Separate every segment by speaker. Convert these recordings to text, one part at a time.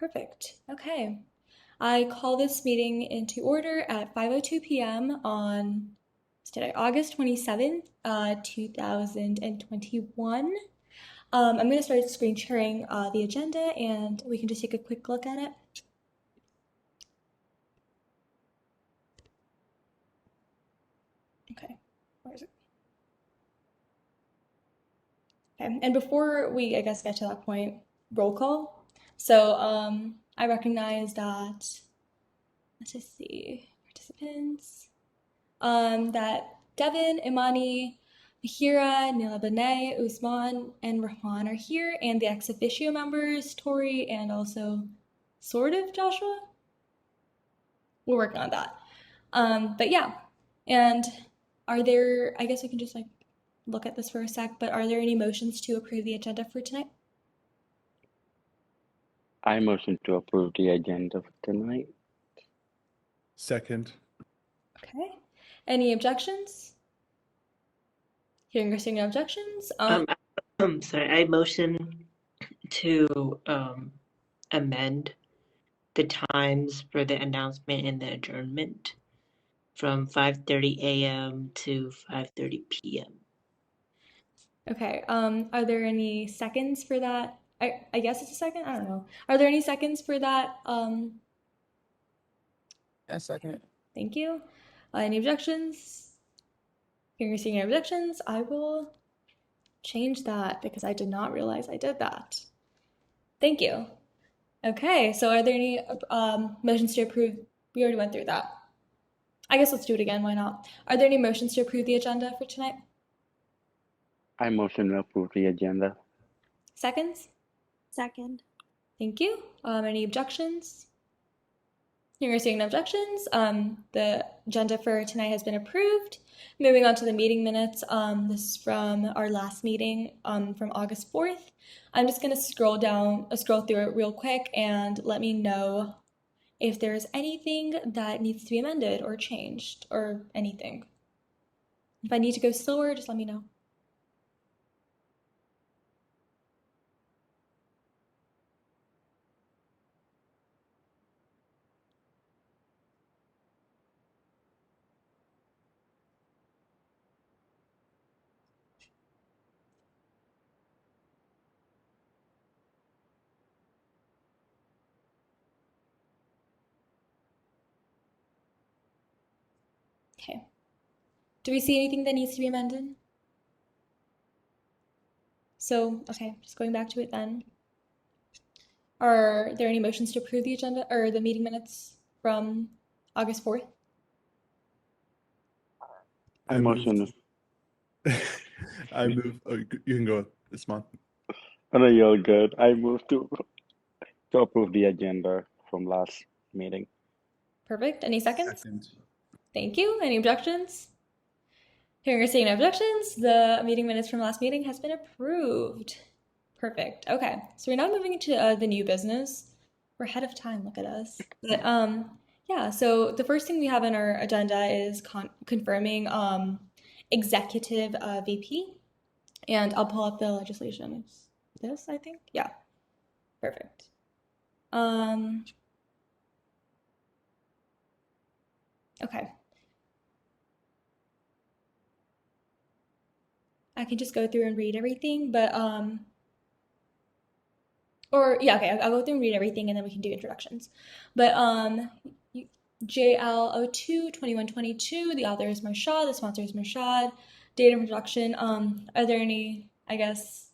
Speaker 1: Perfect. Okay. I call this meeting into order at 5:02 p.m. on today, August 27th, 2021. I'm going to start screen sharing the agenda and we can just take a quick look at it. Okay, where is it? Okay, and before we, I guess, get to that point, roll call. So I recognize that, let's just see, participants, that Devin, Imani, Mahira, Nila Benet, Usman, and Rahman are here, and the ex officio members, Tori, and also sort of Joshua. We're working on that. But yeah, and are there, I guess we can just like look at this for a sec, but are there any motions to approve the agenda for tonight?
Speaker 2: I motion to approve the agenda for tonight.
Speaker 3: Second.
Speaker 1: Okay. Any objections? Hearing or seeing no objections?
Speaker 4: Sorry, I motion to amend the times for the announcement and the adjournment from 5:30 a.m. to 5:30 p.m.
Speaker 1: Okay. Are there any seconds for that? I guess it's a second. I don't know. Are there any seconds for that?
Speaker 3: A second.
Speaker 1: Thank you. Any objections? Hearing or seeing no objections, I will change that because I did not realize I did that. Thank you. Okay, so are there any motions to approve? We already went through that. I guess let's do it again. Why not? Are there any motions to approve the agenda for tonight?
Speaker 2: I motion to approve the agenda.
Speaker 1: Seconds?
Speaker 5: Second.
Speaker 1: Thank you. Any objections? Hearing or seeing no objections, the agenda for tonight has been approved. Moving on to the meeting minutes. This is from our last meeting from August 4th. I'm just going to scroll through it real quick and let me know if there's anything that needs to be amended or changed or anything. If I need to go slower, just let me know. Okay. Do we see anything that needs to be amended? So, okay, just going back to it then. Are there any motions to approve the agenda or the meeting minutes from August 4th?
Speaker 2: I motion.
Speaker 3: I move. Oh, you can go this month.
Speaker 2: Oh, no, you're good. I move to approve the agenda from last meeting.
Speaker 1: Perfect. Any seconds?
Speaker 3: Second.
Speaker 1: Thank you. Any objections? Hearing or seeing no objections, the meeting minutes from last meeting has been approved. Perfect. Okay, so we're now moving into the new business. We're ahead of time. Look at us. But yeah. So the first thing we have on our agenda is confirming executive VP, and I'll pull up the legislation. Is this, I think? Yeah. Perfect. Okay. I can just go through and read everything, but or yeah, okay, I'll go through and read everything and then we can do introductions. But JL02-2122, the author is Marshad, the sponsor is Marshad. Date of introduction, are there any, I guess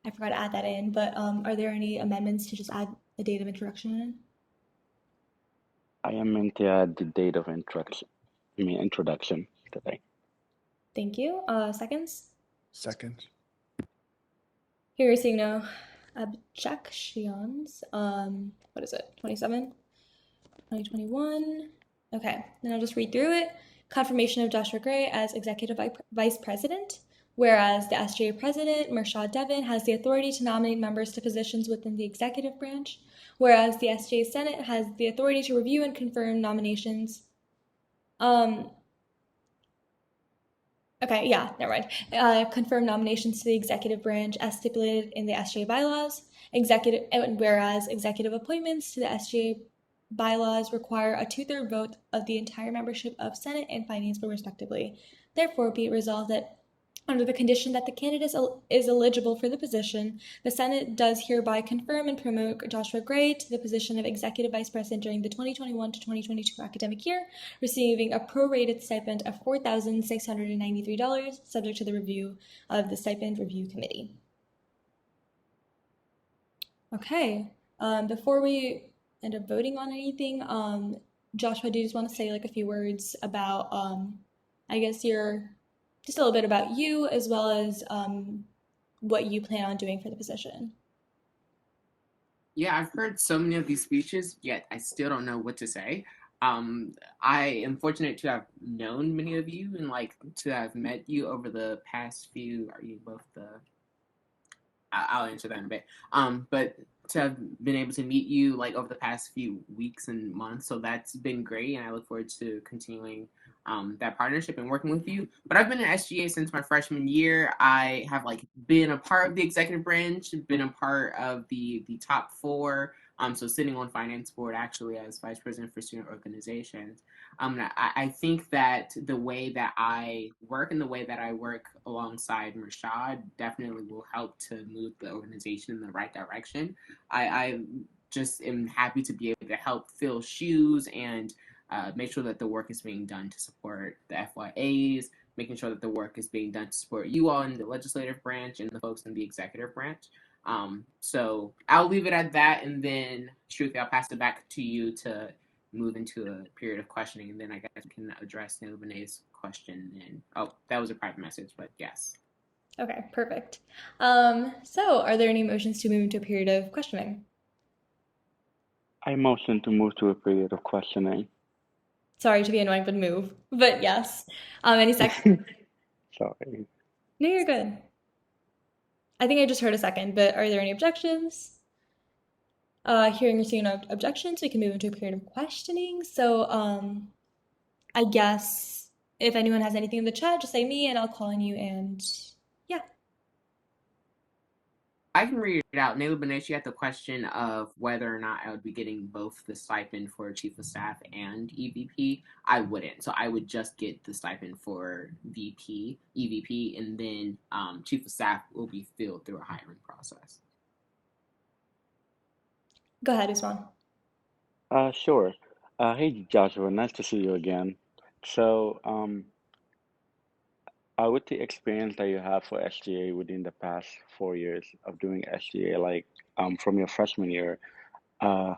Speaker 1: I forgot to add that in, but are there any amendments to just add the date of introduction in?
Speaker 2: I am meant to add the date of introduction today.
Speaker 1: Thank you. Seconds?
Speaker 3: Second.
Speaker 1: Here we're seeing no objections. What is it? 27? 2021. Okay, then I'll just read through it. Confirmation of Joshua Gray as Executive Vice President, whereas the SJA President, Mershad Devin, has the authority to nominate members to positions within the executive branch, whereas the SJA Senate has the authority to review and confirm nominations. Okay, yeah, never mind. Confirm nominations to the executive branch as stipulated in the SJA bylaws, whereas executive appointments to the SGA bylaws require a 2/3 vote of the entire membership of Senate and Finance Board respectively. Therefore, be it resolved that under the condition that the candidate is eligible for the position, the Senate does hereby confirm and promote Joshua Gray to the position of Executive Vice President during the 2021 to 2022 academic year, receiving a prorated stipend of $4,693, subject to the review of the Stipend Review Committee. Okay, before we end up voting on anything, Joshua, do you just want to say like a few words about, I guess just a little bit about you as well as what you plan on doing for the position?
Speaker 5: Yeah, I've heard so many of these speeches, yet I still don't know what to say. I am fortunate to have known many of you and like to have met you over the past few. Are you both the? I'll answer that in a bit. But to have been able to meet you like over the past few weeks and months, so that's been great, and I look forward to continuing that partnership and working with you. But I've been in SGA since my freshman year. I have like been a part of the executive branch, been a part of the top four. So sitting on finance board actually as vice president for student organizations. I think that the way that I work and the way that I work alongside Rashad definitely will help to move the organization in the right direction. I just am happy to be able to help fill shoes and make sure that the work is being done to support the FYAs, making sure that the work is being done to support you all in the legislative branch and the folks in the executive branch. So I'll leave it at that, and then Shruti, I'll pass it back to you to move into a period of questioning, and then I guess we can address Neil's question. And that was a private message, but yes.
Speaker 1: Okay, perfect. So are there any motions to move into a period of questioning?
Speaker 2: I motion to move to a period of questioning.
Speaker 1: Sorry to be annoying, but move. But yes. Any second?
Speaker 2: Sorry.
Speaker 1: No, you're good. I think I just heard a second, but are there any objections? Hearing or seeing no objections, we can move into a period of questioning. So I guess if anyone has anything in the chat, just say me and I'll call on you, and yeah.
Speaker 5: I can read it out. Neil Benesh had the question of whether or not I would be getting both the stipend for Chief of Staff and EVP. I wouldn't. So I would just get the stipend for VP, EVP, and then Chief of Staff will be filled through a hiring process.
Speaker 1: Go ahead, Usman.
Speaker 2: Sure. Hey, Joshua, nice to see you again. So, with the experience that you have for SGA within the past 4 years of doing SGA, like from your freshman year, uh,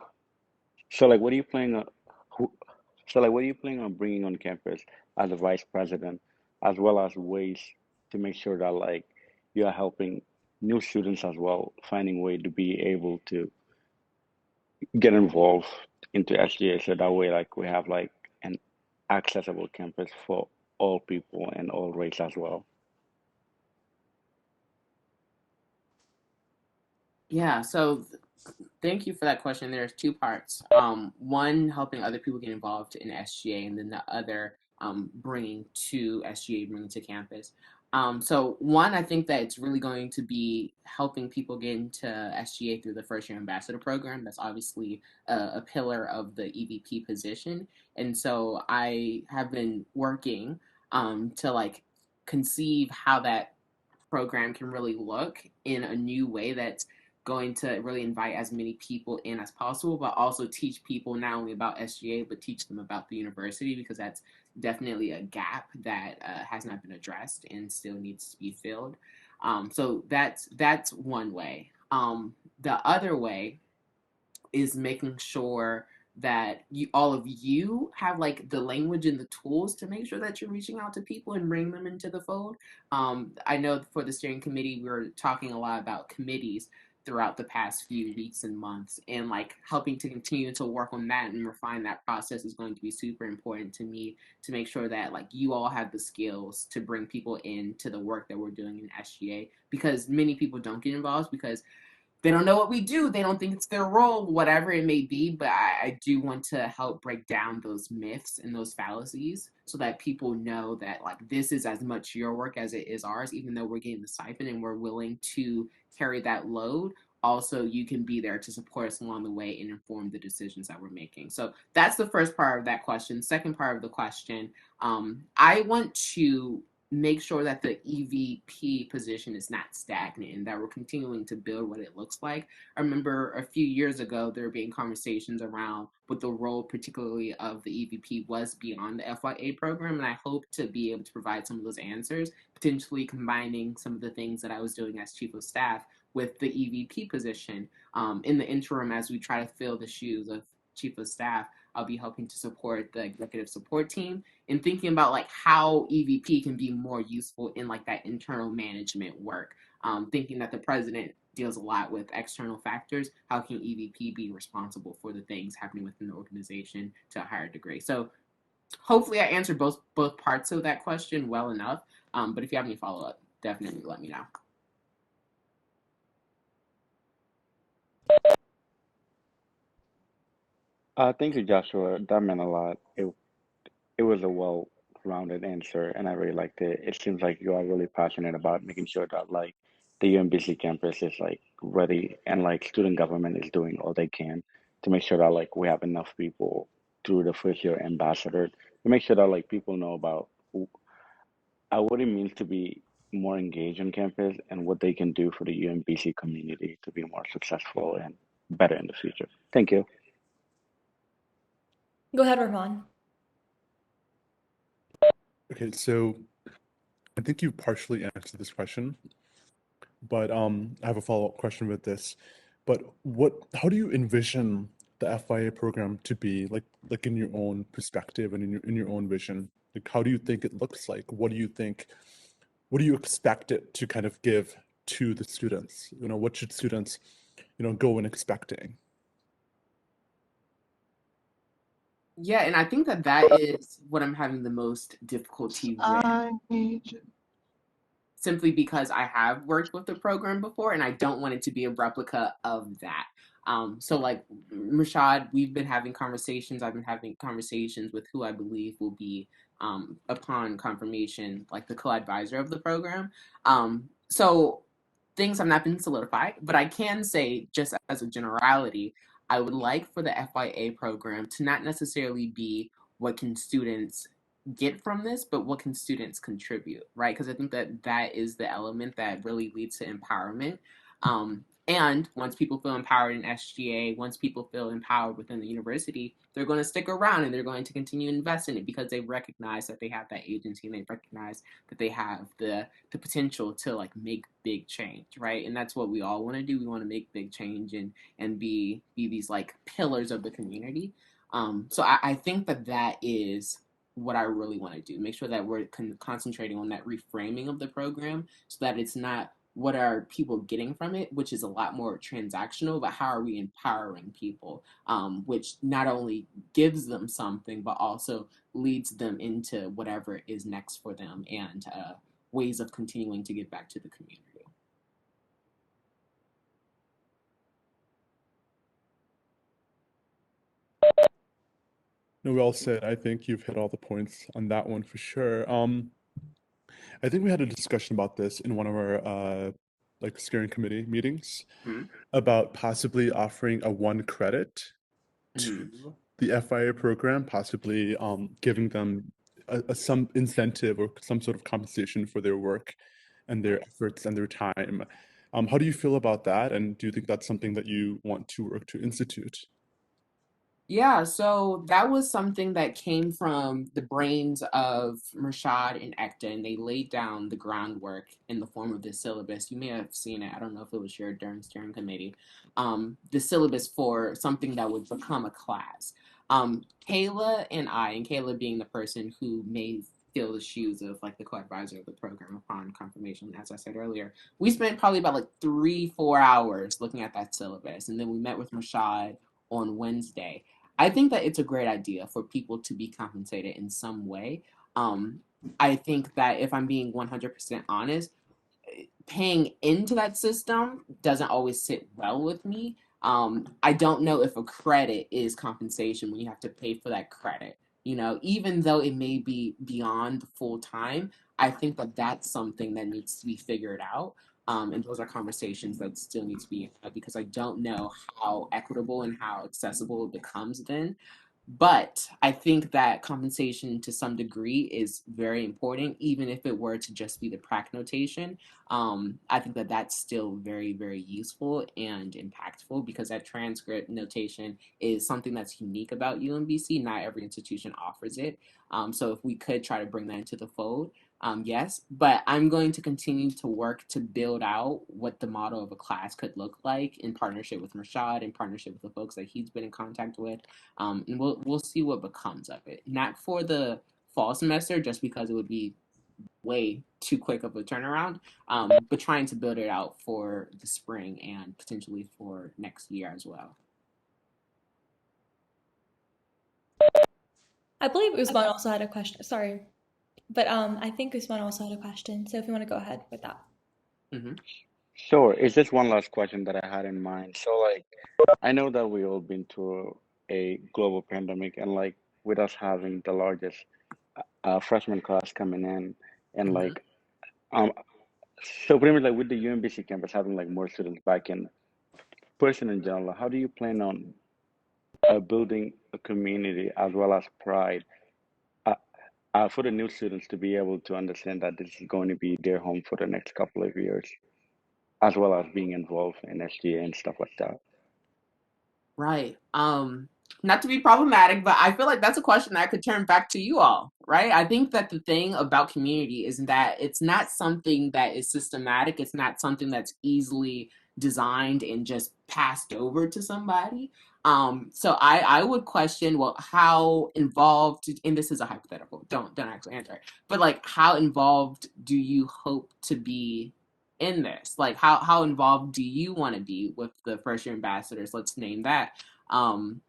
Speaker 2: so like what are you planning on, who, so like what are you planning on bringing on campus as a vice president, as well as ways to make sure that like you are helping new students as well, finding way to be able to get involved into SGA, so that way like we have like an accessible campus for all people and all race as well.
Speaker 5: Yeah, so thank you for that question. There's two parts. One, helping other people get involved in SGA, and then the other, bringing to SGA, bringing to campus. So one, I think that it's really going to be helping people get into SGA through the first year ambassador program. That's obviously a pillar of the EVP position. And so I have been working to like conceive how that program can really look in a new way that's going to really invite as many people in as possible, but also teach people not only about SGA, but teach them about the university, because that's definitely a gap that has not been addressed and still needs to be filled. So that's one way. The other way is making sure that all of you have like the language and the tools to make sure that you're reaching out to people and bring them into the fold. I know for the steering committee, we were talking a lot about committees throughout the past few weeks and months, and like helping to continue to work on that and refine that process is going to be super important to me, to make sure that like you all have the skills to bring people into the work that we're doing in SGA, because many people don't get involved because they don't know what we do. They don't think it's their role, whatever it may be. But I do want to help break down those myths and those fallacies so that people know that like this is as much your work as it is ours, even though we're getting the stipend and we're willing to carry that load. also you can be there to support us along the way and inform the decisions that we're making. So that's the first part of that question. Second part of the question, I want to make sure that the EVP position is not stagnant and that we're continuing to build what it looks like. I remember a few years ago there being conversations around what the role particularly of the EVP was beyond the FYA program, and I hope to be able to provide some of those answers, potentially combining some of the things that I was doing as chief of staff with the EVP position. In the interim, as we try to fill the shoes of chief of staff, I'll be helping to support the executive support team and thinking about like how EVP can be more useful in like that internal management work. Thinking that the president deals a lot with external factors, how can EVP be responsible for the things happening within the organization to a higher degree? So hopefully I answered both parts of that question well enough. But if you have any follow up, definitely let me know.
Speaker 2: Thank you, Joshua. That meant a lot. It was a well-rounded answer, and I really liked it. It seems like you are really passionate about making sure that like the UMBC campus is like ready, and like student government is doing all they can to make sure that like we have enough people through the first year ambassador to make sure that like people know about what it means to be more engaged on campus and what they can do for the UMBC community to be more successful and better in the future. Thank you.
Speaker 1: Go ahead, Rahman.
Speaker 3: Okay, so I think you partially answered this question, but I have a follow-up question with this. But how do you envision the FIA program to be like in your own perspective and in your own vision? Like, how do you think it looks like? What do you expect it to kind of give to the students? What should students, go in expecting?
Speaker 5: Yeah, and I think that is what I'm having the most difficulty with, simply because I have worked with the program before and I don't want it to be a replica of that. So like Rashad, we've been having conversations. I've been having conversations with who I believe will be, upon confirmation, like the co-advisor of the program. So things have not been solidified, but I can say just as a generality, I would like for the FYA program to not necessarily be what can students get from this, but what can students contribute, right? Because I think that is the element that really leads to empowerment. And once people feel empowered in SGA, once people feel empowered within the university, they're going to stick around and they're going to continue to invest in it because they recognize that they have that agency and they recognize that they have the potential to like make big change, right? And that's what we all want to do. We want to make big change and be these like pillars of the community. So I think that is what I really want to do. Make sure that we're concentrating on that reframing of the program so that it's not what are people getting from it, which is a lot more transactional, but how are we empowering people, which not only gives them something, but also leads them into whatever is next for them and ways of continuing to give back to the community.
Speaker 3: No, well said. I think you've hit all the points on that one for sure. I think we had a discussion about this in one of our like steering committee meetings
Speaker 5: Mm-hmm.
Speaker 3: about possibly offering a 1 credit to the FIA program, possibly giving them some incentive or some sort of compensation for their work and their efforts and their time. How do you feel about that? And do you think that's something that you want to work to institute?
Speaker 5: Yeah, so that was something that came from the brains of Rashad and Ekta, and they laid down the groundwork in the form of this syllabus. You may have seen it. I don't know if it was shared during steering committee. The syllabus for something that would become a class. Kayla and Kayla being the person who may fill the shoes of like the co-advisor of the program upon confirmation, as I said earlier, we spent probably about like 3-4 hours looking at that syllabus, and then we met with Rashad on Wednesday. I think that it's a great idea for people to be compensated in some way. I think that if I'm being 100% honest, paying into that system doesn't always sit well with me. I don't know if a credit is compensation when you have to pay for that credit. Even though it may be beyond the full time, I think that that's something that needs to be figured out. And those are conversations that still need to be had because I don't know how equitable and how accessible it becomes then. But I think that compensation to some degree is very important, even if it were to just be the prac notation. I think that that's still very, very useful and impactful because that transcript notation is something that's unique about UMBC. Not every institution offers it. So if we could try to bring that into the fold, yes, but I'm going to continue to work to build out what the model of a class could look like in partnership with Rashad, in partnership with the folks that he's been in contact with, and we'll see what becomes of it. Not for the fall semester, just because it would be way too quick of a turnaround, but trying to build it out for the spring and potentially for next year as well.
Speaker 1: I believe Usman also had a question. Sorry, but I think Usman also had a question. So if you want to go ahead with that.
Speaker 5: Mm-hmm.
Speaker 2: Sure. It's just one last question that I had in mind. So, like, I know that we all been through a global pandemic, and like with us having the largest freshman class coming in, and
Speaker 5: Mm-hmm.
Speaker 2: like, um, so pretty much like with the UMBC campus having like more students back in person in general, how do you plan on building a community as well as pride uh, for the new students to be able to understand that this is going to be their home for the next couple of years, as well as being involved in SGA and stuff like that?
Speaker 5: Right. Not to be problematic, but I feel like that's a question that I could turn back to you all, right? I think that the thing about community is that it's not something that is systematic. It's not something that's easily designed and just passed over to somebody. So I would question, well, how involved, and this is a hypothetical, don't actually answer it, but like how involved do you hope to be in this? Like how involved do you want to be with the first year ambassadors? Let's name that. Um,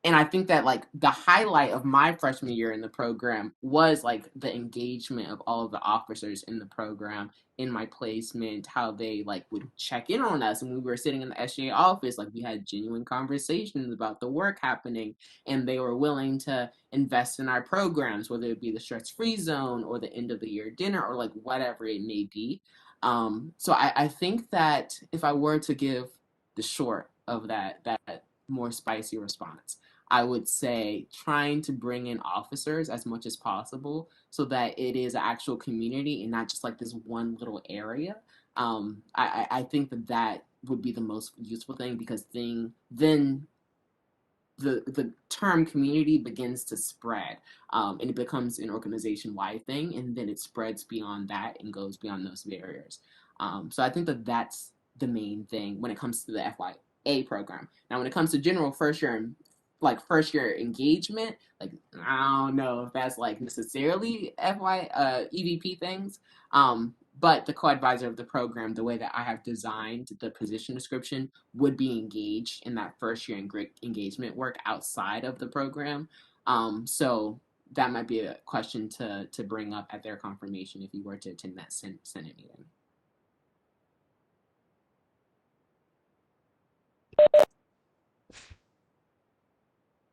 Speaker 5: and I think that like the highlight of my freshman year in the program was like the engagement of all of the officers in the program in my placement, how they like would check in on us. And we were sitting in the SGA office, like we had genuine conversations about the work happening, and they were willing to invest in our programs, whether it be the stress free zone or the end of the year dinner or like whatever it may be. So I think that if I were to give the short of that more spicy response, I would say trying to bring in officers as much as possible so that it is an actual community and not just like this one little area. I think that would be the most useful thing because then the term community begins to spread, and it becomes an organization wide thing, and then it spreads beyond that and goes beyond those barriers. So I think that that's the main thing when it comes to the FYA program. Now, when it comes to general first year engagement, like I don't know if that's like necessarily EVP things. But the co-advisor of the program, the way that I have designed the position description, would be engaged in that first year engagement work outside of the program. So that might be a question to bring up at their confirmation if you were to attend that Senate meeting.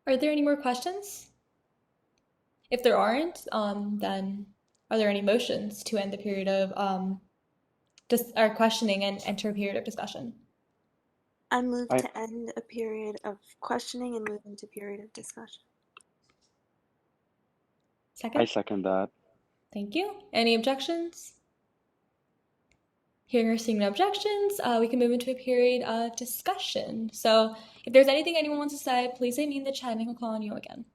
Speaker 1: Are there any more questions? If there aren't, then are there any motions to end the period of our questioning and enter a period of discussion?
Speaker 6: I move
Speaker 2: I
Speaker 6: to end a period of questioning and move into period of discussion.
Speaker 2: I
Speaker 1: Second?
Speaker 2: second that.
Speaker 1: Thank you. Any objections? Hearing or seeing no objections, we can move into a period of discussion. So if there's anything anyone wants to say, please say me in the chat and I can call on you again.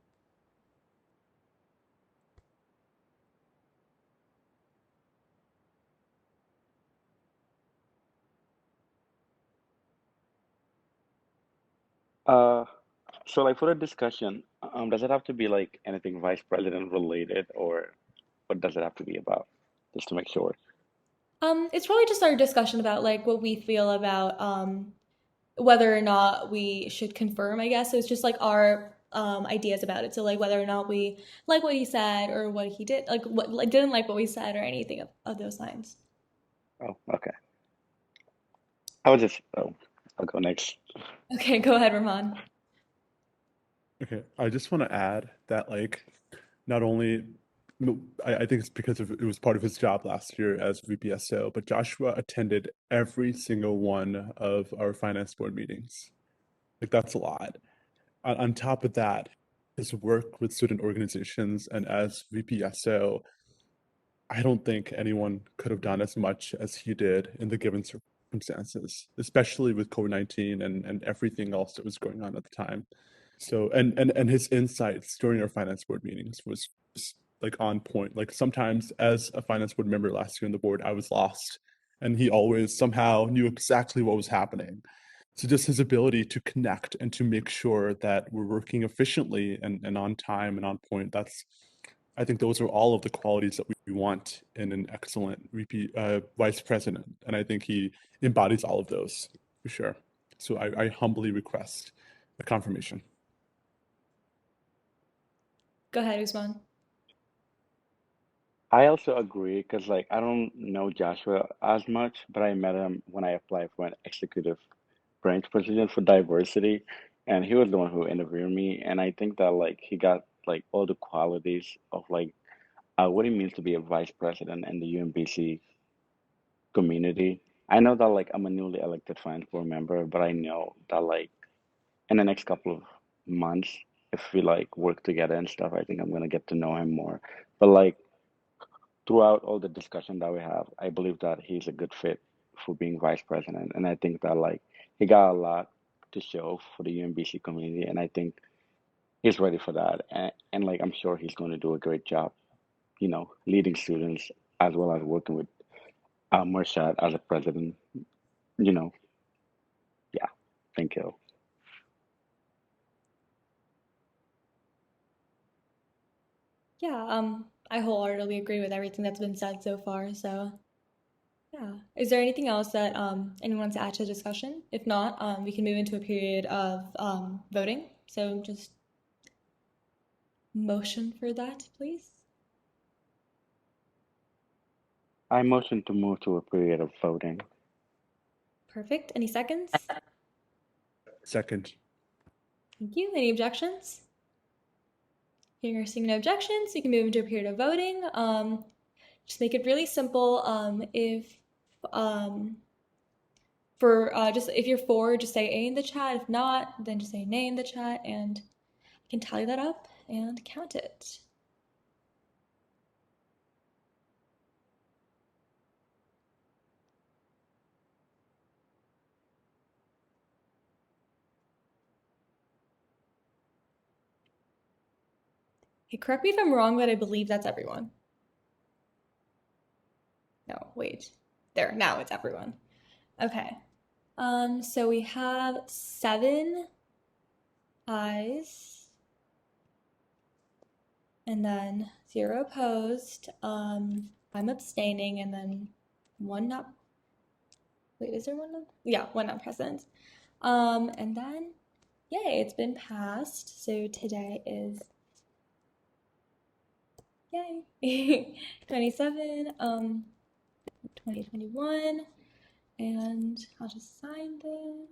Speaker 2: Uh, so like for the discussion, does it have to be like anything vice president related, or what does it have to be about? Just to make sure.
Speaker 1: It's really just our discussion about like what we feel about whether or not we should confirm, I guess. So it's just like our ideas about it. So like whether or not we like what he said or what he did, like what like didn't like what we said or anything of those lines.
Speaker 2: Oh, okay. I was just, oh, I'll go next.
Speaker 1: Okay, go ahead, Rahman.
Speaker 3: Okay, I just want to add that like not only no, I think it's because it was part of his job last year as VPSO, but Joshua attended every single one of our finance board meetings. Like that's a lot. On top of that, his work with student organizations and as VPSO, I don't think anyone could have done as much as he did in the given circumstances, especially with COVID-19 and everything else that was going on at the time. So and his insights during our finance board meetings was just, like on point. Like sometimes as a finance board member last year on the board, I was lost, and he always somehow knew exactly what was happening. So just his ability to connect and to make sure that we're working efficiently and on time and on point, that's I think those are all of the qualities that we want in an excellent vice president. And I think he embodies all of those for sure. So I humbly request a confirmation.
Speaker 1: Go ahead, Usman.
Speaker 2: I also agree because like I don't know Joshua as much, but I met him when I applied for an executive branch position for diversity, and he was the one who interviewed me, and I think that like he got like all the qualities of like what it means to be a vice president in the UMBC community. I know that like I'm a newly elected finance board member, but I know that like in the next couple of months, if we like work together and stuff, I think I'm gonna get to know him more. But like throughout all the discussion that we have, I believe that he's a good fit for being vice president, and I think that like he got a lot to show for the UMBC community, and I think he's ready for that, and like I'm sure he's going to do a great job, leading students as well as working with Murshad as a president. You know, yeah. Thank you.
Speaker 1: Yeah, I wholeheartedly agree with everything that's been said so far. So, yeah. Is there anything else that anyone wants to add to the discussion? If not, we can move into a period of voting. So, just motion for that, please.
Speaker 2: I motion to move to a period of voting.
Speaker 1: Perfect. Any seconds?
Speaker 3: Second.
Speaker 1: Thank you. Any objections? Hearing or seeing no objections, you can move into a period of voting. Just make it really simple. If just if you're for, just say A in the chat. If not, then just say nay in the chat, and I can tally that up and count it. Hey, correct me if I'm wrong, but I believe that's everyone. No, wait. There, now it's everyone. Okay. So we have 7 ayes and then 0 opposed. I'm abstaining, and then 1 not. Wait, is there 1? Yeah, 1 not present. And then, yay, it's been passed. So today is, yay, 27, 2021, and I'll just sign this.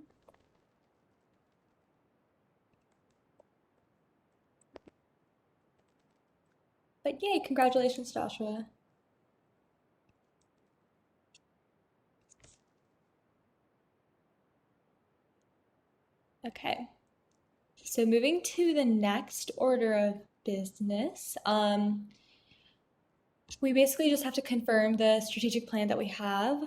Speaker 1: But yay, congratulations, Joshua. Okay, so moving to the next order of business, we basically just have to confirm the strategic plan that we have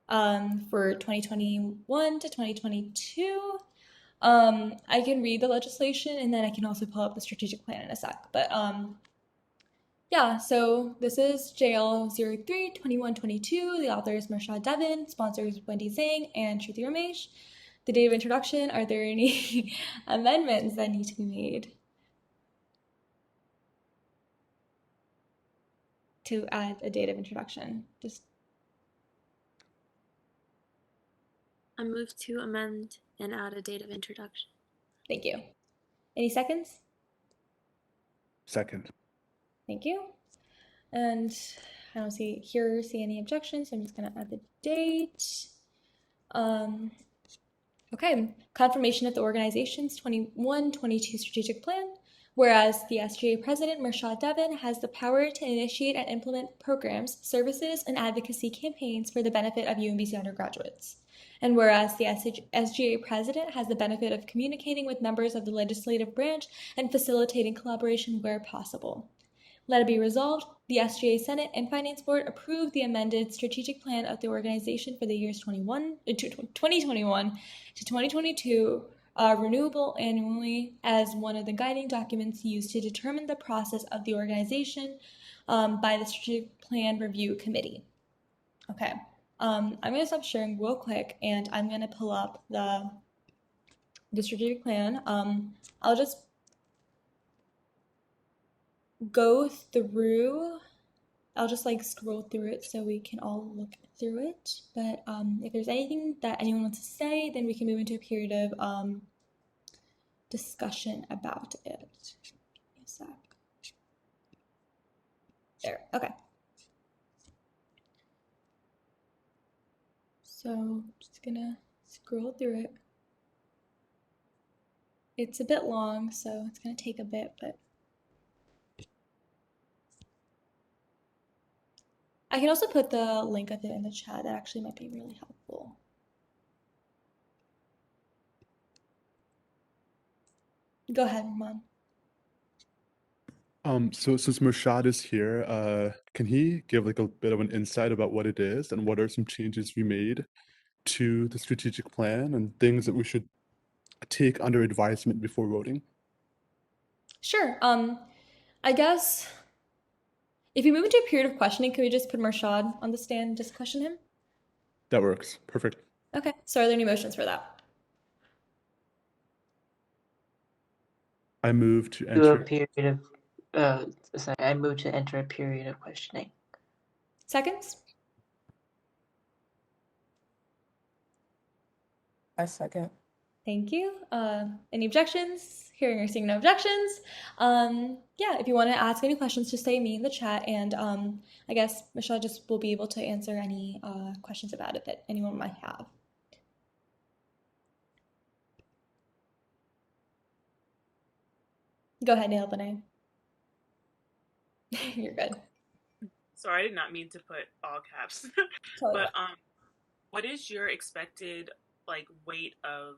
Speaker 1: for 2021 to 2022. I can read the legislation, and then I can also pull up the strategic plan in a sec. But yeah, so this is JL 03-2122. The author is Murshad Devin, sponsors Wendy Zhang and Shruti Ramesh. The date of introduction, are there any amendments that need to be made to add a date of introduction? Just
Speaker 6: I move to amend and add a date of introduction.
Speaker 1: thank you. Any seconds?
Speaker 3: Second.
Speaker 1: Thank you. And I don't see any objections, so I'm just gonna add the date. Okay, confirmation of the organization's 21-22 strategic plan. Whereas the SGA president, Mirshad Devin, has the power to initiate and implement programs, services, and advocacy campaigns for the benefit of UMBC undergraduates. And whereas the SGA president has the benefit of communicating with members of the legislative branch and facilitating collaboration where possible. Let it be resolved, the SGA Senate and Finance Board approved the amended strategic plan of the organization for the years 2021 to 2022, renewable annually, as one of the guiding documents used to determine the process of the organization by the Strategic Plan Review Committee. Okay, I'm going to stop sharing real quick, and I'm going to pull up the strategic plan. I'll just go through. I'll just like scroll through it so we can all look through it. But if there's anything that anyone wants to say, then we can move into a period of discussion about it. Give me a sec. There, okay. So I'm just gonna scroll through it. It's a bit long, so it's gonna take a bit, but I can also put the link of it in the chat. That actually might be really helpful. Go ahead, Ramon.
Speaker 3: So since Murshad is here, can he give like a bit of an insight about what it is and what are some changes we made to the strategic plan and things that we should take under advisement before voting?
Speaker 1: Sure. I guess if you move into a period of questioning, can we just put Murshad on the stand and just question him?
Speaker 3: That works. Perfect.
Speaker 1: Okay. So are there any motions for that?
Speaker 3: I move to
Speaker 4: To a
Speaker 3: enter.
Speaker 4: period of, sorry, I move to enter a period of questioning.
Speaker 1: Seconds?
Speaker 7: I second.
Speaker 1: Thank you. Any objections? Hearing or seeing no objections. Yeah, if you want to ask any questions, just say me in the chat, and I guess Michelle just will be able to answer any questions about it that anyone might have. Go ahead, Neil Benet. You're good.
Speaker 8: Sorry, I did not mean to put all caps.
Speaker 1: Totally.
Speaker 8: But what is your expected like weight of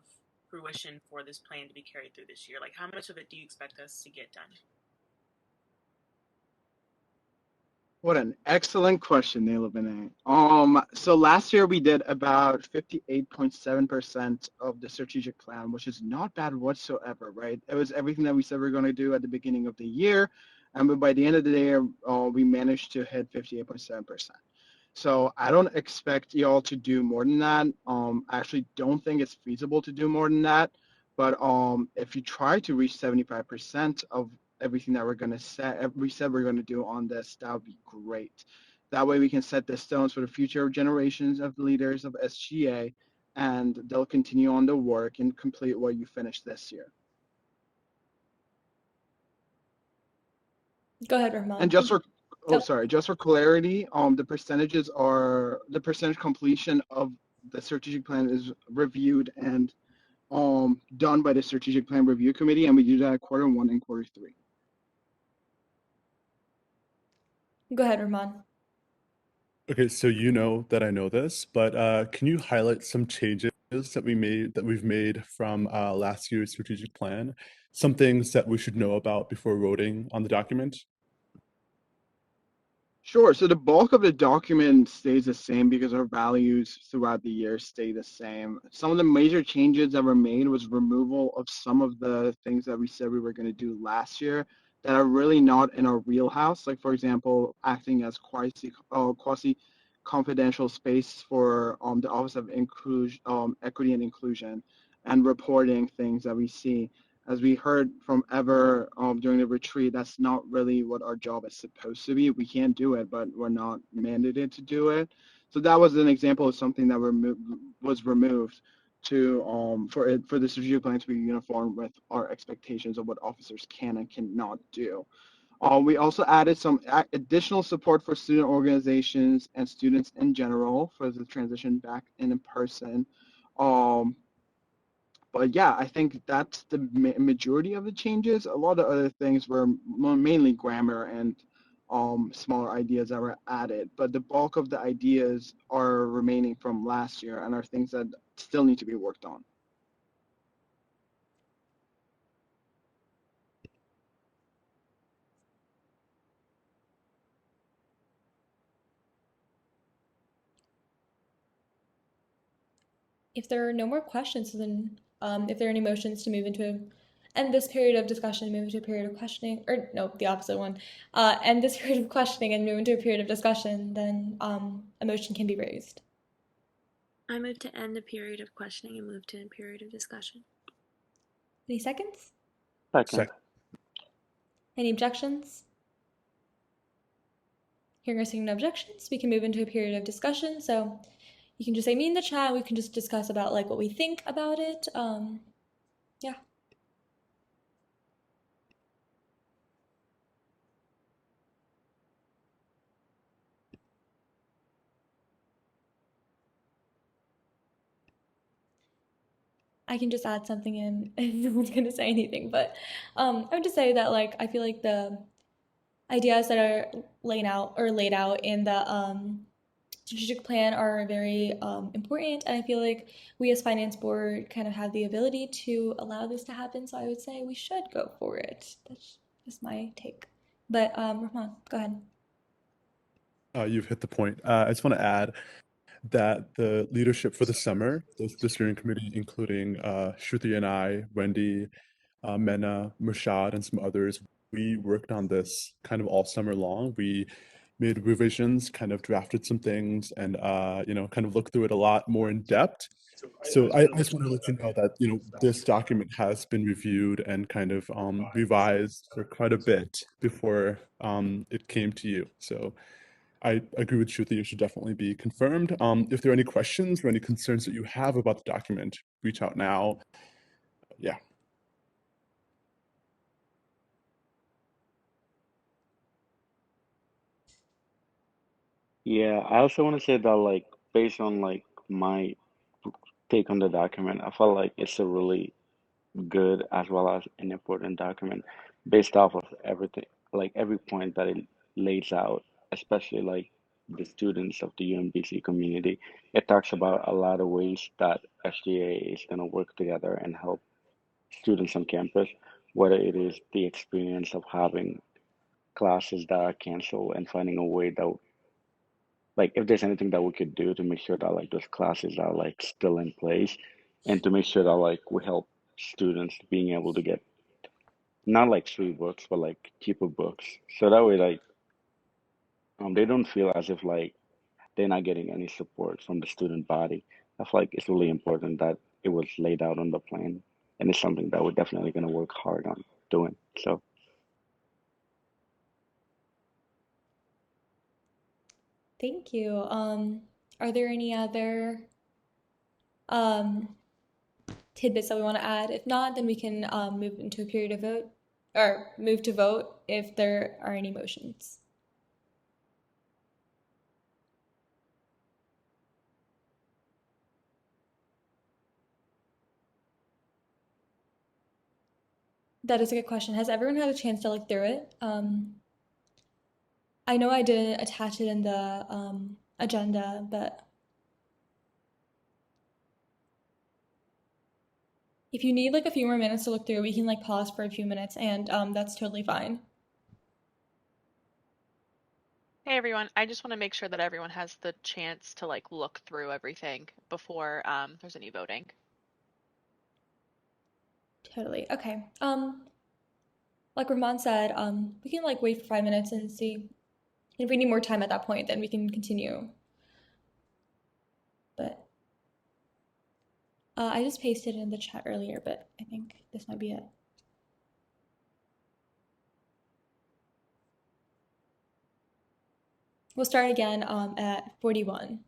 Speaker 8: fruition for this plan to be carried through this year? Like, how much of it do you expect us to get done?
Speaker 9: What an excellent question, Neil Benet. So last year we did about 58.7% of the strategic plan, which is not bad whatsoever, right? It was everything that we said we are going to do at the beginning of the year, and by the end of the day, we managed to hit 58.7%. So I don't expect y'all to do more than that. I actually don't think it's feasible to do more than that. But if you try to reach 75% of everything that we said we're going to do on this, that would be great. That way we can set the stones for the future generations of leaders of SGA, and they'll continue on the work and complete what you finished this year.
Speaker 1: Go ahead, Rahman.
Speaker 9: And just for just for clarity, the percentage completion of the strategic plan is reviewed and done by the strategic plan review committee, and we do that at Q1 and Q3.
Speaker 1: Go ahead, Rahman.
Speaker 3: Okay, so you know that I know this, but can you highlight some changes that we've made from last year's strategic plan? Some things that we should know about before voting on the document?
Speaker 9: Sure. So the bulk of the document stays the same because our values throughout the year stay the same. Some of the major changes that were made was removal of some of the things that we said we were going to do last year that are really not in our wheelhouse. Like, for example, acting as quasi confidential space for the Office of Equity and Inclusion, and reporting things that we see. As we heard from Ever during the retreat, that's not really what our job is supposed to be. We can do it, but we're not mandated to do it. So that was an example of something that was removed to for the strategic plan to be uniform with our expectations of what officers can and cannot do. We also added some additional support for student organizations and students in general for the transition back in person. But yeah, I think that's the majority of the changes. A lot of other things were mainly grammar and smaller ideas that were added, but the bulk of the ideas are remaining from last year and are things that still need to be worked on.
Speaker 1: If there are no more questions, then if there are any motions to move into end this period of discussion, move into a period of questioning, or no, the opposite one, end this period of questioning and move into a period of discussion, then a motion can be raised.
Speaker 6: I move to end the period of questioning and move to a period of discussion.
Speaker 1: Any seconds?
Speaker 2: Second.
Speaker 1: Any objections? Hearing or seeing no objections, we can move into a period of discussion. So you can just say me in the chat. We can just discuss about like what we think about it. Yeah. I can just add something in if no one's gonna say anything, but I would just say that like I feel like the ideas that are laid out in the strategic plan are very important, and I feel like we as finance board kind of have the ability to allow this to happen. So I would say we should go for it. That's just my take. But Rahman, go ahead.
Speaker 3: You've hit the point. I just want to add that the leadership for the summer, the steering committee, including Shruti and I, Wendy, Mena, Mushad, and some others, we worked on this kind of all summer long. We made revisions, kind of drafted some things, and kind of looked through it a lot more in depth. So I just want to let you know that this document has been reviewed and kind of revised for quite a bit before it came to you. So I agree with Shruti, it should definitely be confirmed. If there are any questions or any concerns that you have about the document, reach out now. Yeah.
Speaker 2: Yeah, I also want to say that like based on like my take on the document, I felt like it's a really good as well as an important document based off of everything, like every point that it lays out, especially like the students of the UMBC community. It talks about a lot of ways that SGA is going to work together and help students on campus, whether it is the experience of having classes that are canceled and finding a way that like if there's anything that we could do to make sure that like those classes are like still in place and to make sure that like we help students being able to get not like free books but like cheaper books so that way like they don't feel as if like they're not getting any support from the student body. I feel like it's really important that it was laid out on the plan and it's something that we're definitely going to work hard on doing. So
Speaker 1: Thank you. Are there any other um, tidbits that we want to add? If not, then we can move into a period of vote or move to vote if there are any motions. That is a good question. Has everyone had a chance to look through it? I know I didn't attach it in the agenda, but if you need like a few more minutes to look through, we can like pause for a few minutes, and that's totally fine.
Speaker 7: Hey everyone, I just want to make sure that everyone has the chance to like look through everything before there's any voting.
Speaker 1: Totally. Okay. Like Rahman said, we can like wait for 5 minutes and see. If we need more time at that point, then we can continue. But I just pasted it in the chat earlier, but I think this might be it. We'll start again at 41.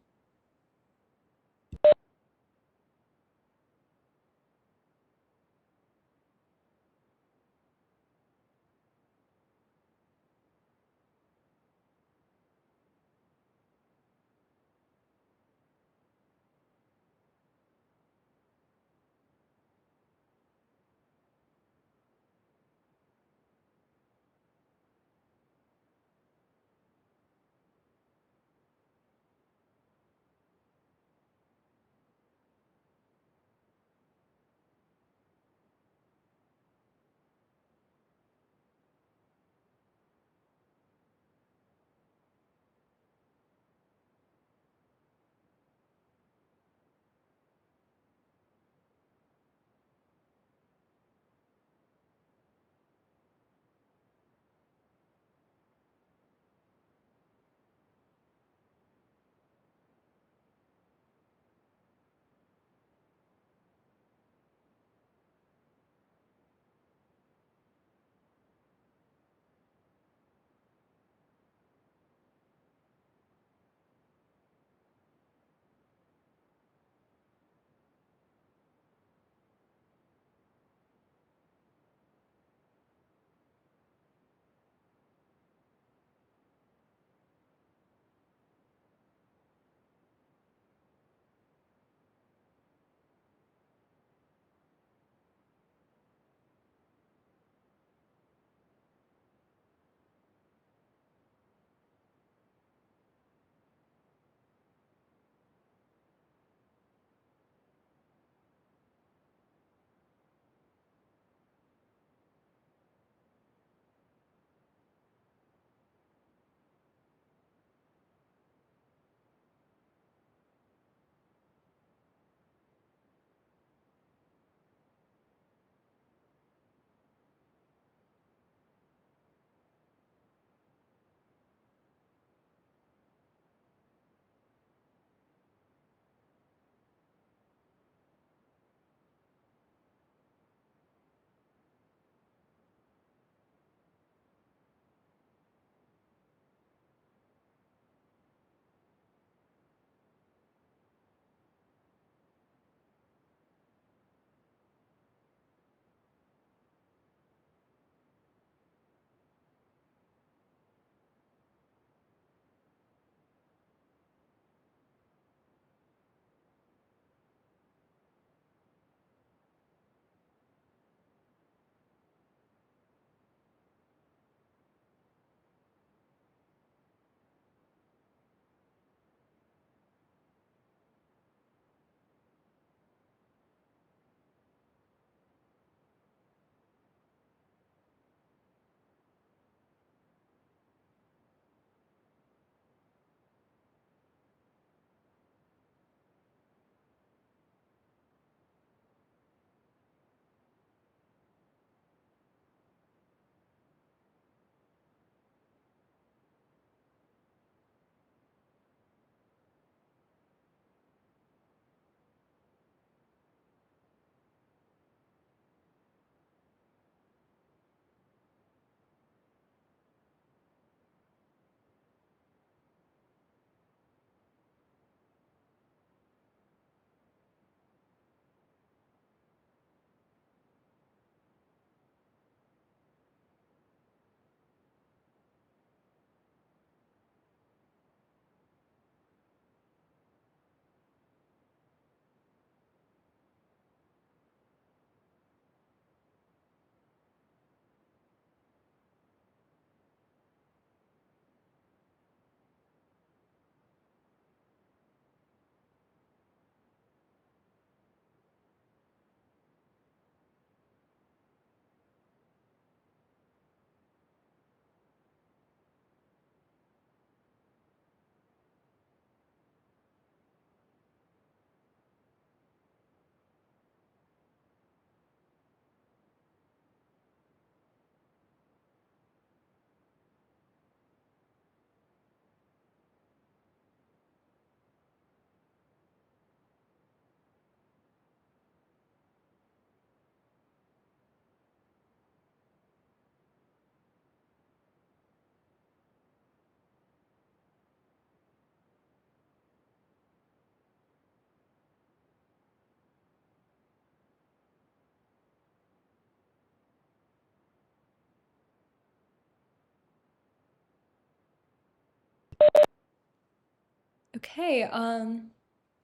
Speaker 1: Okay,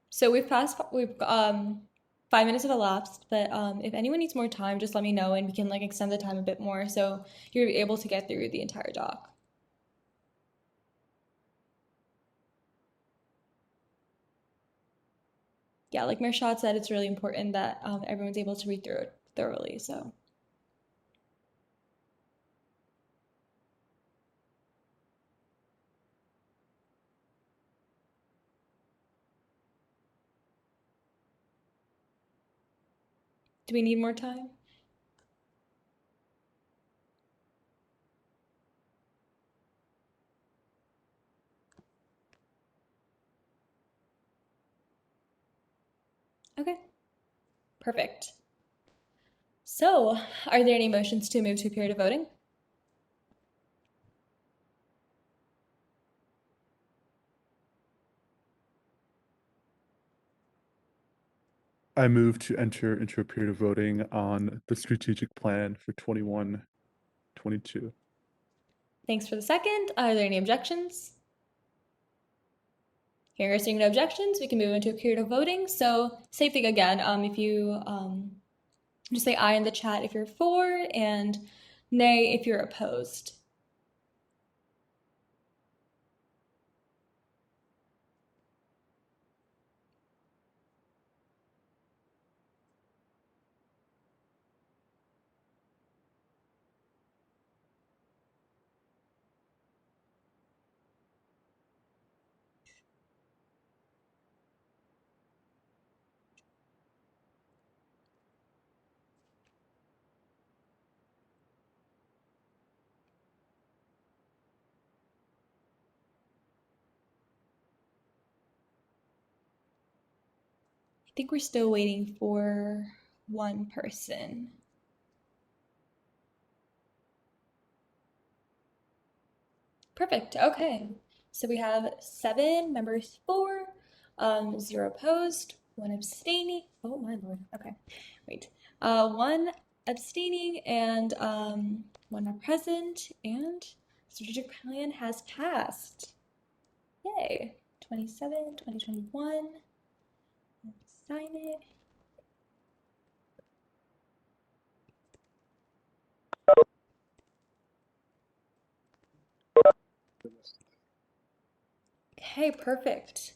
Speaker 1: so we've 5 minutes have elapsed, but if anyone needs more time, just let me know and we can like extend the time a bit more so you're able to get through the entire doc. Yeah, like Mirshad said, it's really important that everyone's able to read through it thoroughly, so. Do we need more time? Okay, perfect. So, are there any motions to move to a period of voting?
Speaker 3: I move to enter into a period of voting on the strategic plan for 21-22.
Speaker 1: Thanks for the second. Are there any objections? Hearing or seeing no objections, we can move into a period of voting. So, same thing again. If you just say aye in the chat if you're for, and nay if you're opposed. I think we're still waiting for one person. Perfect. Okay. So we have 7 members for, 0 opposed, 1 abstaining. Oh my lord. Okay. Wait. 1 abstaining and 1 not present. And strategic plan has passed. Yay. 27, 2021. Sign it. Okay, perfect.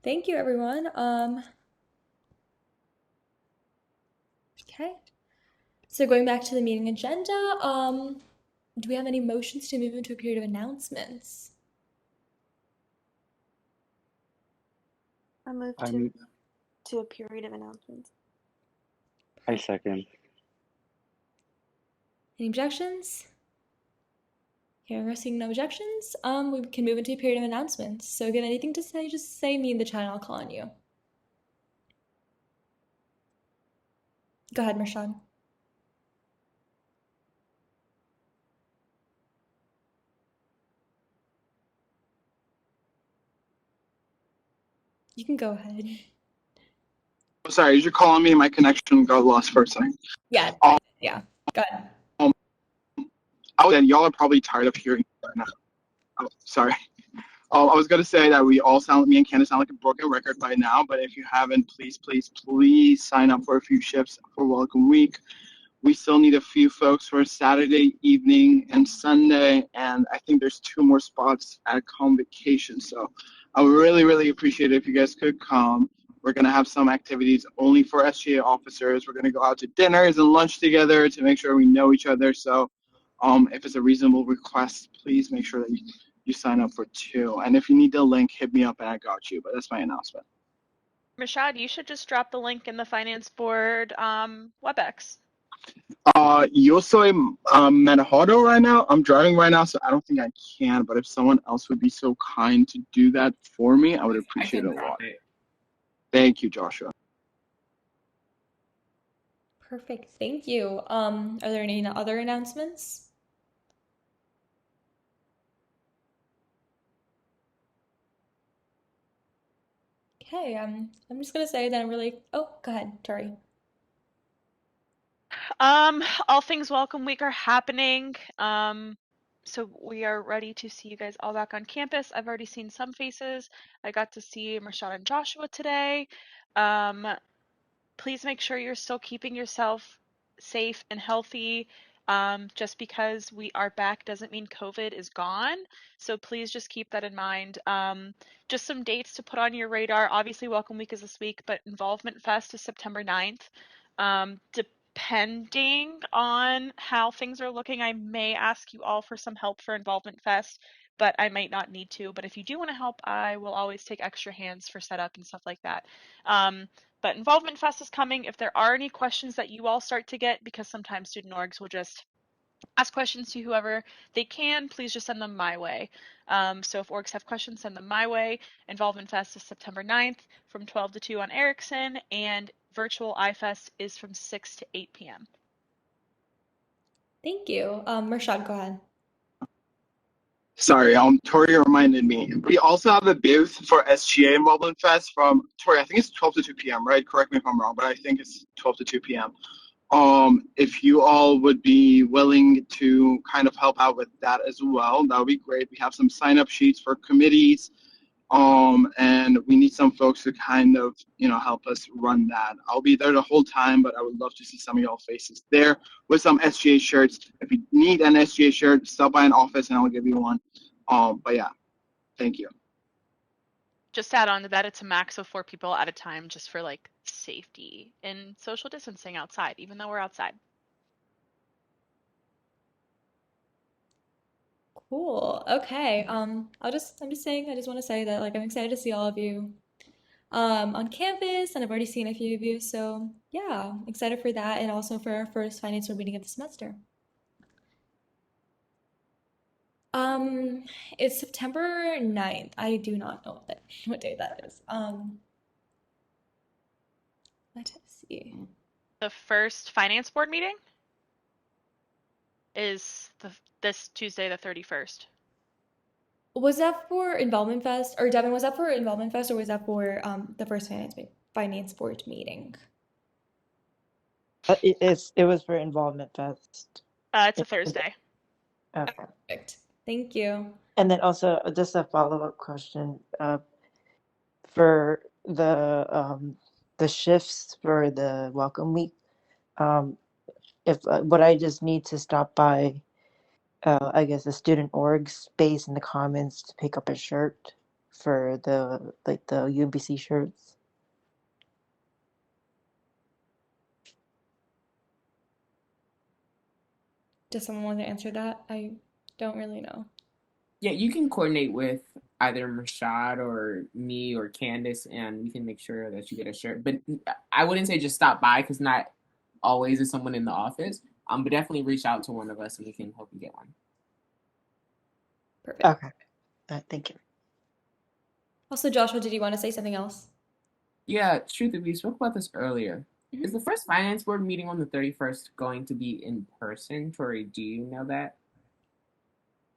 Speaker 1: Thank you, everyone. Okay. So going back to the meeting agenda, do we have any motions to move into a period of announcements?
Speaker 6: I move
Speaker 2: I'm,
Speaker 6: to a period of announcements.
Speaker 2: I second.
Speaker 1: Any objections? Hearing or seeing no objections, we can move into a period of announcements. So if you have anything to say, just say me in the chat and I'll call on you. Go ahead, Mirshad. You can go ahead.
Speaker 9: I'm sorry, you're calling me. My connection got lost for a second.
Speaker 1: Yeah, yeah. Go ahead.
Speaker 9: Y'all are probably tired of hearing right now. Oh, sorry. I was gonna say that me and Candace sound like a broken record by now, but if you haven't, please sign up for a few shifts for Welcome Week. We still need a few folks for Saturday evening and Sunday, and I think there's 2 more spots at Convocation. So I would really, really appreciate it if you guys could come. We're gonna have some activities only for SGA officers. We're gonna go out to dinners and lunch together to make sure we know each other. So if it's a reasonable request, please make sure that you sign up for 2. And if you need the link, hit me up and I got you. But that's my announcement.
Speaker 7: Rashad, you should just drop the link in the finance board WebEx.
Speaker 9: Yo soy manejado right now. I'm driving right now, so I don't think I can. But if someone else would be so kind to do that for me, I would appreciate it a lot. Thank you, Joshua.
Speaker 1: Perfect. Thank you. Are there any other announcements? Okay, I'm just gonna say that I'm really. Oh, go ahead, Tori.
Speaker 7: All things Welcome Week are happening. so we are ready to see you guys all back on campus. I've already seen some faces. I got to see Rashad and Joshua today. Please make sure you're still keeping yourself safe and healthy. Just because we are back doesn't mean COVID is gone. So please just keep that in mind. Just some dates to put on your radar. Obviously, Welcome Week is this week, but Involvement Fest is September 9th. Depending on how things are looking, I may ask you all for some help for Involvement Fest, but I might not need to. But if you do want to help, I will always take extra hands for setup and stuff like that. But Involvement Fest is coming. If there are any questions that you all start to get, because sometimes student orgs will just ask questions to whoever they can, please just send them my way. So if orgs have questions, send them my way. Involvement Fest is September 9th from 12 to 2 on Erickson, and virtual iFest is from 6 to 8 p.m.
Speaker 1: Thank you. Rashad, go ahead.
Speaker 9: Sorry, Tori reminded me. We also have a booth for SGA Involvement Fest from Tori. I think it's 12 to 2 p.m. Right? Correct me if I'm wrong, but I think it's 12 to 2 p.m. If you all would be willing to kind of help out with that as well, that would be great. We have some sign-up sheets for committees, and we need some folks to kind of, help us run that. I'll be there the whole time, but I would love to see some of y'all faces there with some SGA shirts. If you need an SGA shirt, stop by an office and I'll give you one. But yeah, thank you.
Speaker 7: Just add on to that, it's a max of 4 people at a time, just for like safety and social distancing outside, even though we're outside.
Speaker 1: Cool. Okay. I'm just saying, I just want to say that like I'm excited to see all of you on campus, and I've already seen a few of you, so yeah, excited for that, and also for our first finance board meeting of the semester. Um, it's September 9th. I do not know what day that is. Let's see.
Speaker 7: The first finance board meeting is this Tuesday, the 31st.
Speaker 1: Was that for Involvement Fest? Or Devin, was that for Involvement Fest, or was that for the first finance board meeting?
Speaker 4: It was for Involvement Fest.
Speaker 7: It's a Thursday.
Speaker 4: Okay.
Speaker 1: Perfect. Thank you.
Speaker 4: And then also just a follow-up question for the shifts for the Welcome Week. If would I just need to stop by, I guess the student org space in the Commons to pick up a shirt for the UMBC shirts?
Speaker 1: Does someone want to answer that? I don't really know.
Speaker 5: Yeah, you can coordinate with either Rashad or me or Candace, and we can make sure that you get a shirt. But I wouldn't say just stop by, because not always is someone in the office. But definitely reach out to one of us and we can help you get one.
Speaker 1: Perfect.
Speaker 4: Okay. Thank you.
Speaker 1: Also, Joshua, did you want to say something else?
Speaker 5: Yeah, truth, we spoke about this earlier. Is the first finance board meeting on the 31st going to be in person? Tori, do you know that?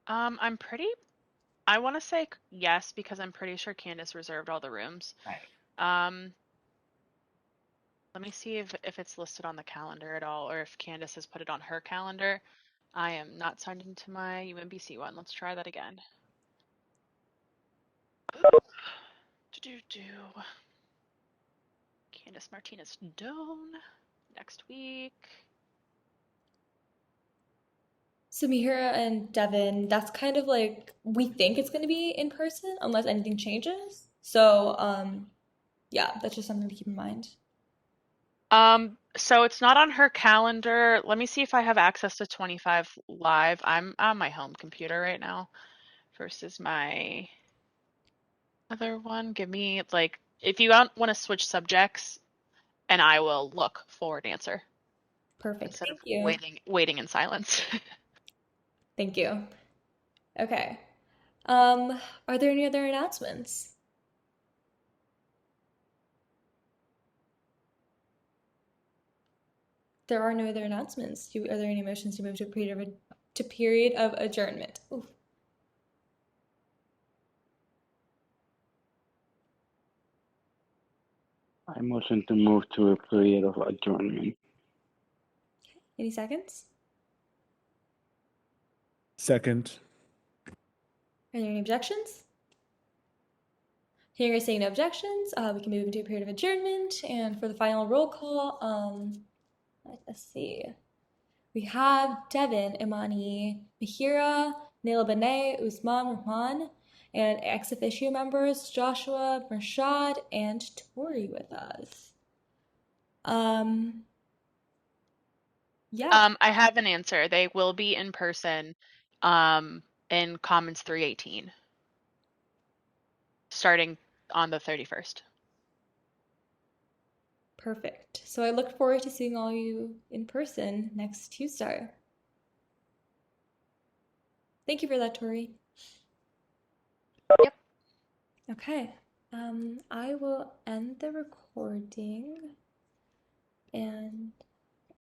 Speaker 7: I want to say yes, because I'm pretty sure Candace reserved all the rooms.
Speaker 5: Right.
Speaker 7: Let me see if it's listed on the calendar at all, or if Candace has put it on her calendar. I am not signed into my UMBC one. Let's try that again. Candace Martinez Doan next week.
Speaker 1: So Mihira and Devin, that's kind of like, we think it's going to be in person unless anything changes. So, yeah, that's just something to keep in mind.
Speaker 7: So it's not on her calendar. Let me see if I have access to 25 Live. I'm on my home computer right now versus my other one. Give me like, if you want to switch subjects, and I will look for an answer.
Speaker 1: Perfect.
Speaker 7: Instead
Speaker 1: Thank
Speaker 7: of
Speaker 1: you.
Speaker 7: waiting in silence.
Speaker 1: Thank you. Okay. Are there any other announcements? There are no other announcements. Are there any motions to move to a period of adjournment? Oof.
Speaker 2: I motion to move to a period of adjournment.
Speaker 1: Any seconds?
Speaker 3: Second.
Speaker 1: Are there any objections? Hearing or seeing no objections, we can move into a period of adjournment. And for the final roll call, let's see. We have Devin, Imani, Mahira, Naila Benet, Usman Rahman, and ex officio members Joshua, Rashad, and Tori with us. Yeah,
Speaker 7: I have an answer. They will be in person in Commons 318 starting on the 31st.
Speaker 1: perfect. So I look forward to seeing all you in person next Tuesday. Thank you for that, Tori.
Speaker 7: Yep.
Speaker 1: Okay, I will end the recording and